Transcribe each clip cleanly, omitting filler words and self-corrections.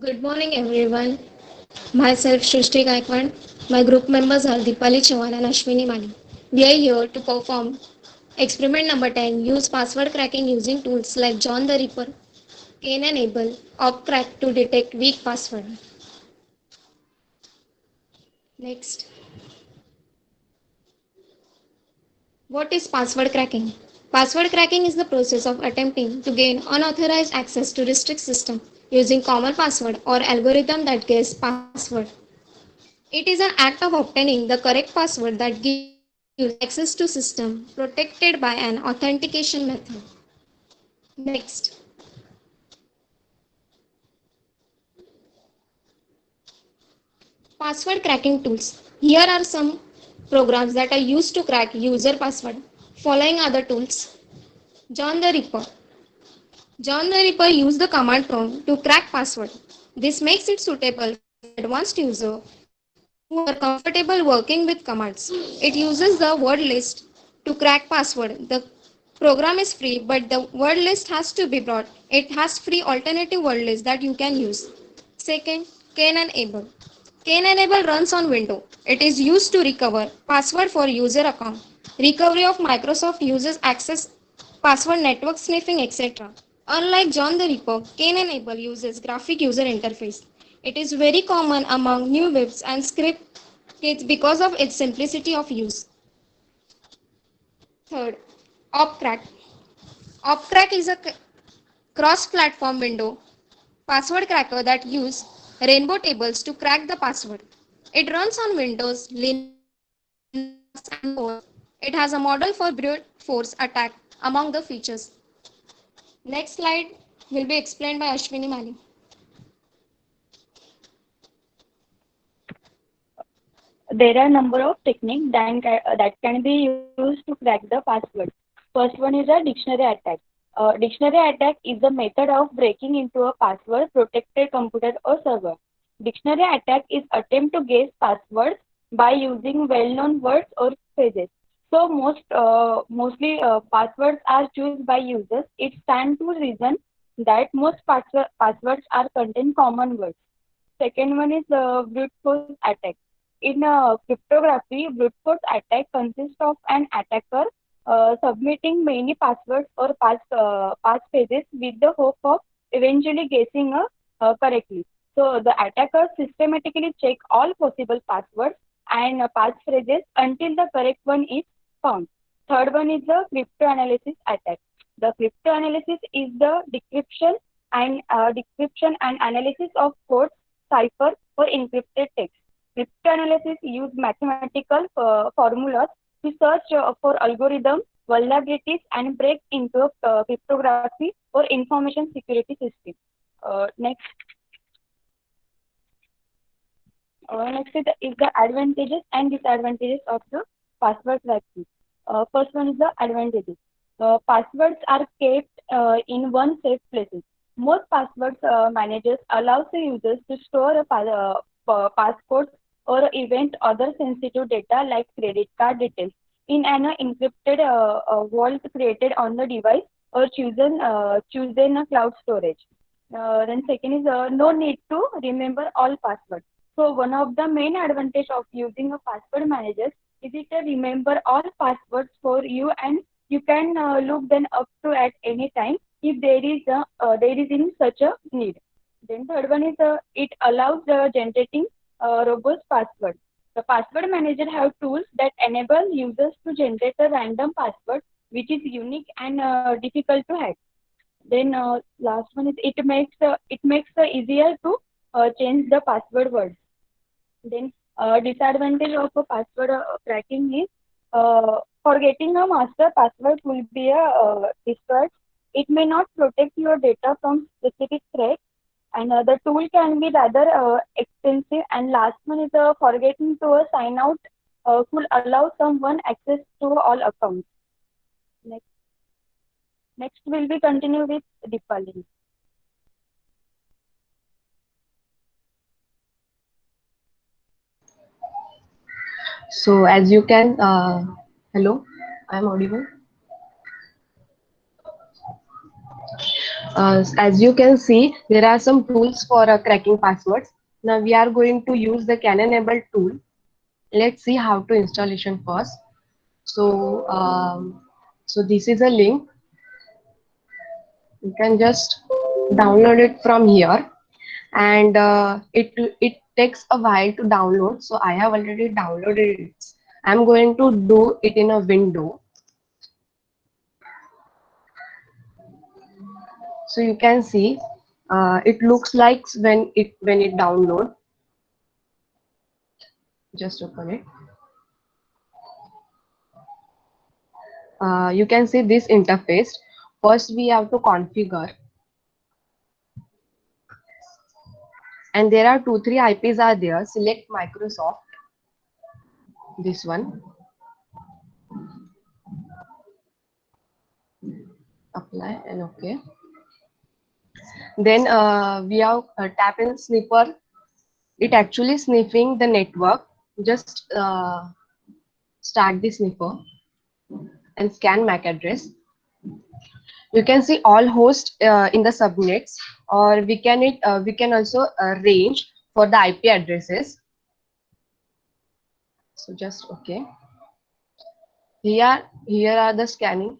Good morning, everyone. Myself, Shrishti Gaikwad. My group members are Deepali Chauhan and Ashwini Mani. We are here to perform experiment number 10. Use password cracking using tools like John the Ripper, Cain and Abel, Opcrack to detect weak password. Next, what is password cracking? Password cracking is the process of attempting to gain unauthorized access to restrict system using common password or algorithm that guess password. It is an act of obtaining the correct password that gives user access to system protected by an authentication method. Next, password cracking tools. Here are some programs that are used to crack user password. Following are the tools. John the Ripper. John the Ripper used the command prompt to crack password. This makes it suitable for advanced users who are comfortable working with commands. It uses the word list to crack password. The program is free, but the word list has to be brought. It has free alternative word list that you can use. Second, Cain and Abel. Cain and Abel runs on Windows. It is used to recover password for user account. Recovery of Microsoft uses access, password network sniffing, etc. Unlike John the Ripper, Cain and Abel uses graphic user interface. It is very common among new webs and script kits because of its simplicity of use. Third, Opcrack. Opcrack is a cross-platform window password cracker that use rainbow tables to crack the password. It runs on Windows, Linux, and Mac OS. It has a model for brute force attack among the features. Next slide will be explained by Ashwini Mali. There are a number of techniques that can be used to crack the password. First one is a dictionary attack. Dictionary attack is the method of breaking into a password protected computer or server. Dictionary attack is attempt to guess passwords by using well-known words or phrases. So mostly passwords are chosen by users. It stands to reason that most passwords are contain common words. Second one is brute force attack. In cryptography, brute force attack consists of an attacker submitting many passwords or passphrases with the hope of eventually guessing correctly. So the attacker systematically check all possible passwords and passphrases until the correct one is found. Third one is the cryptanalysis attack. The cryptanalysis is the decryption and analysis of codes, cipher, or encrypted text. Cryptanalysis use mathematical formulas to search for algorithm vulnerabilities and break into cryptography or information security system. Next, is the advantages and disadvantages of the password cracking. First one is the advantages. Passwords are kept in one safe places. Most passwords managers allows the users to store passcodes or event other sensitive data like credit card details in an encrypted vault created on the device or chosen a cloud storage. Then second is no need to remember all passwords. So one of the main advantage of using a password manager is it remember all passwords for you and you can look them up to at any time if there is in such a need. Then third one is it allows generating robust password. The password manager have tools that enable users to generate a random password which is unique and difficult to hack. Then last one is it makes easier to change the password words. Then disadvantage of a password cracking is forgetting a master password will be a destroyed. It may not protect your data from specific threats, and the tool can be rather expensive. And last one is forgetting to sign out could allow someone access to all accounts. Next, next will be continue with Deepali. So as you can, hello, I'm audible. As you can see, there are some tools for cracking passwords. Now we are going to use the CAN-enabled tool. Let's see how to installation first. So this is a link. You can just download it from here, and it takes a while to download. So I have already downloaded it. I'm going to do it in a window. So you can see it looks like when it download. Just open it. You can see this interface. First we have to configure, and there are 2-3 IPs are there. Select Microsoft, this one, apply and okay. Then we have tap in sniffer. It actually sniffing the network. Just start the sniffer and scan MAC address. You can see all hosts in the subnets, or we can also range for the IP addresses. So just okay. Here are the scanning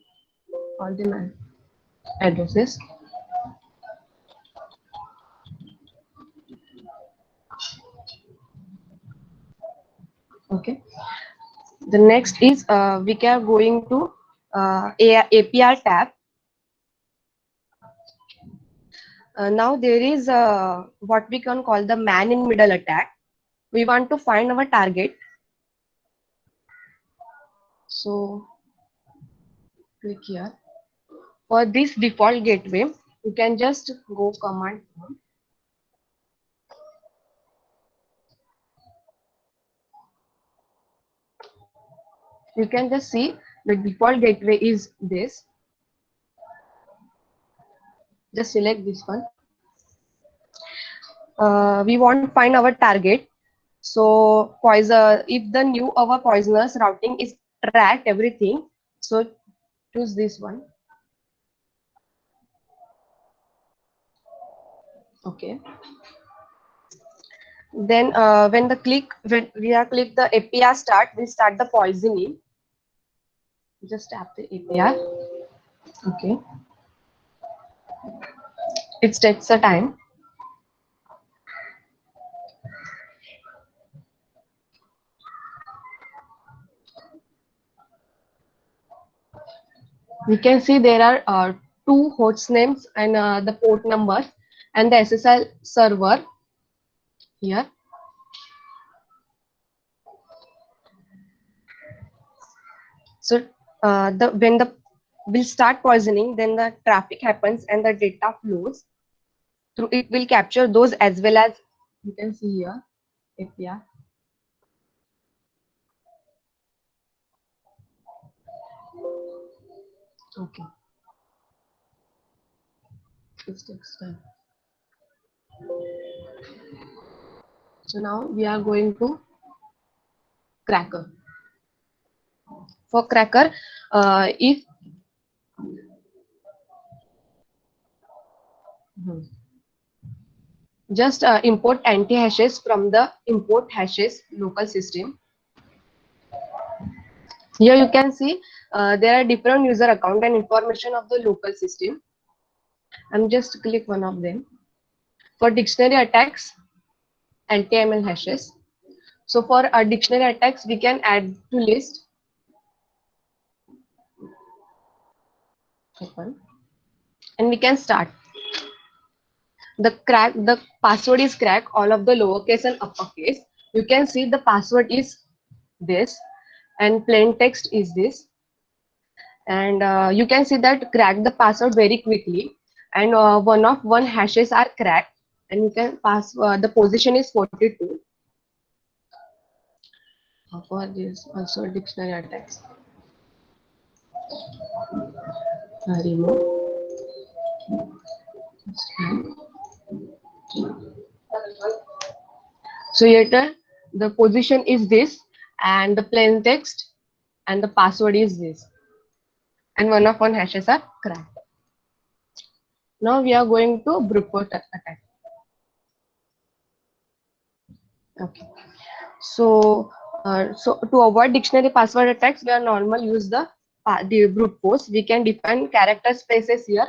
all the MAC addresses. Okay. The next is we are going to APR tab. Now there is what we can call the man in middle attack. We want to find our target. So click here. For this default gateway, you can just go command prompt. You can just see the default gateway is this. Just select this one. We want to find our target. So poison, if the new our poisonous routing is tracked everything, so choose this one. Okay. Then when we are click the APR start, we start the poisoning. Just tap the APR. Okay. It takes a time. We can see there are two host names and the port numbers and the SSL server here. So when the will start poisoning, then the traffic happens and the data flows through. It will capture those as well as you can see here APR. Okay. This takes time. So now we are going to Cracker. For Cracker, if just import anti-hashes from the import hashes local system. Here you can see there are different user account and information of the local system. I'm just click one of them. For dictionary attacks, anti-ML hashes. So for dictionary attacks, we can add to list. And we can start. The password is crack, all of the lowercase and uppercase. You can see the password is this and plain text is this. And you can see that crack the password very quickly, and one hashes are cracked, and you can pass the position is 42. For this also dictionary attacks. Remove. So here the position is this, and the plain text and the password is this, and one hashes are cracked. Now we are going to brute force attack. Okay. So, so to avoid dictionary password attacks, we are normal use the brute force. We can define character spaces here.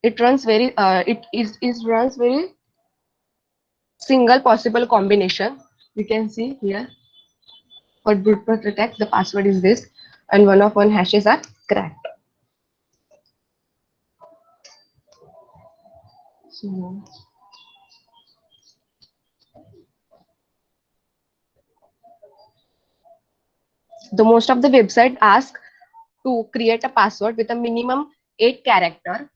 It runs very it runs very single possible combination. You can see here for brute force attack the password is this, and one of one hashes are cracked. So the most of the website ask to create a password with a minimum 8 character.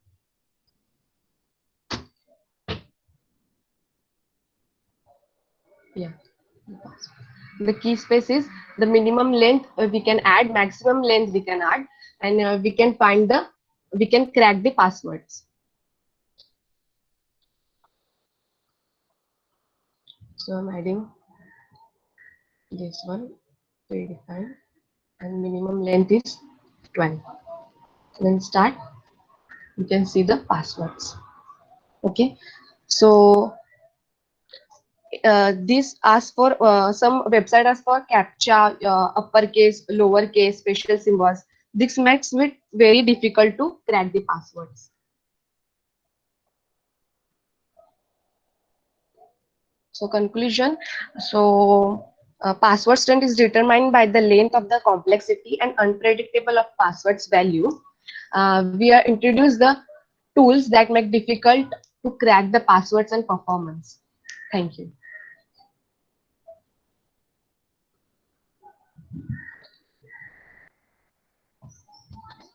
Yeah. The key space is the minimum length we can add, maximum length we can add, and we can crack the passwords. So I'm adding this one, predefined, and minimum length is 12. Then start. You can see the passwords. Okay. So this asks for some website asks for captcha, uppercase, lowercase, special symbols. This makes it very difficult to crack the passwords. So conclusion. So password strength is determined by the length of the complexity and unpredictable of passwords value. We are introduced the tools that make difficult to crack the passwords and performance. Thank you.